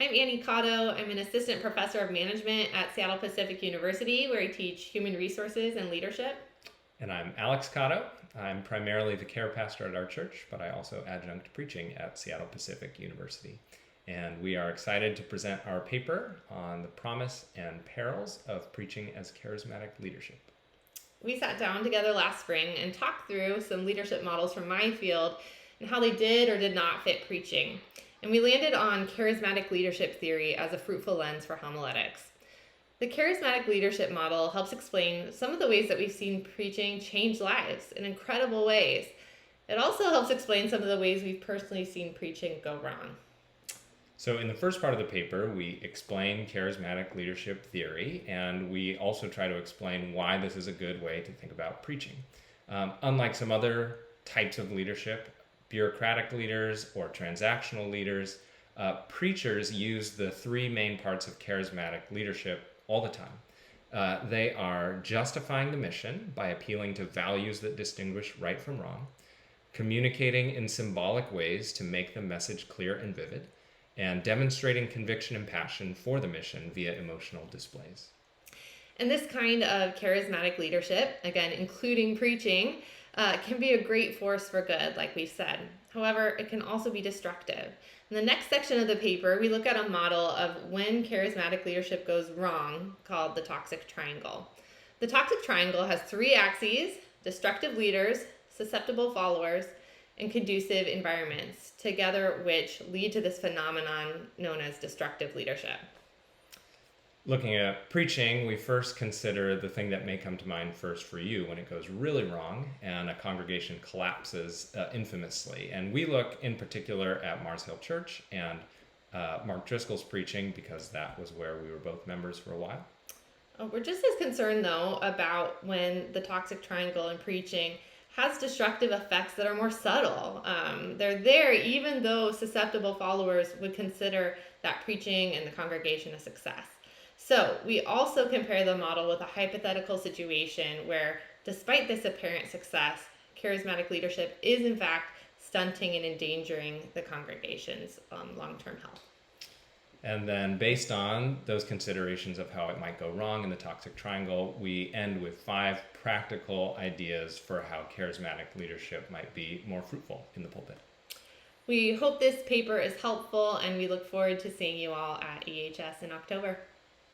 I'm Annie Kato. I'm an assistant professor of management at Seattle Pacific University, where I teach human resources and leadership. And I'm Alex Kato. I'm primarily the care pastor at our church, but I also adjunct preaching at Seattle Pacific University. And we are excited to present our paper on the promise and perils of preaching as charismatic leadership. We sat down together last spring and talked through some leadership models from my field and how they did or did not fit preaching. And we landed on charismatic leadership theory as a fruitful lens for homiletics. The charismatic leadership model helps explain some of the ways that we've seen preaching change lives in incredible ways. It also helps explain some of the ways we've personally seen preaching go wrong. So in the first part of the paper, we explain charismatic leadership theory, and we also try to explain why this is a good way to think about preaching. Unlike some other types of leadership, bureaucratic leaders or transactional leaders, preachers use the three main parts of charismatic leadership all the time. They are justifying the mission by appealing to values that distinguish right from wrong, communicating in symbolic ways to make the message clear and vivid, and demonstrating conviction and passion for the mission via emotional displays. And this kind of charismatic leadership, again, including preaching, can be a great force for good, like we've said. However, it can also be destructive. In the next section of the paper, we look at a model of when charismatic leadership goes wrong, called the toxic triangle. The toxic triangle has three axes: destructive leaders, susceptible followers, and conducive environments, together which lead to this phenomenon known as destructive leadership. Looking at preaching, we first consider the thing that may come to mind first for you when it goes really wrong and a congregation collapses infamously. And we look in particular at Mars Hill Church and Mark Driscoll's preaching, because that was where we were both members for a while. We're just as concerned, though, about when the toxic triangle in preaching has destructive effects that are more subtle. They're there even though susceptible followers would consider that preaching and the congregation a success. So we also compare the model with a hypothetical situation where, despite this apparent success, charismatic leadership is in fact stunting and endangering the congregation's long-term health. And then based on those considerations of how it might go wrong in the toxic triangle, we end with 5 practical ideas for how charismatic leadership might be more fruitful in the pulpit. We hope this paper is helpful, and we look forward to seeing you all at EHS in October.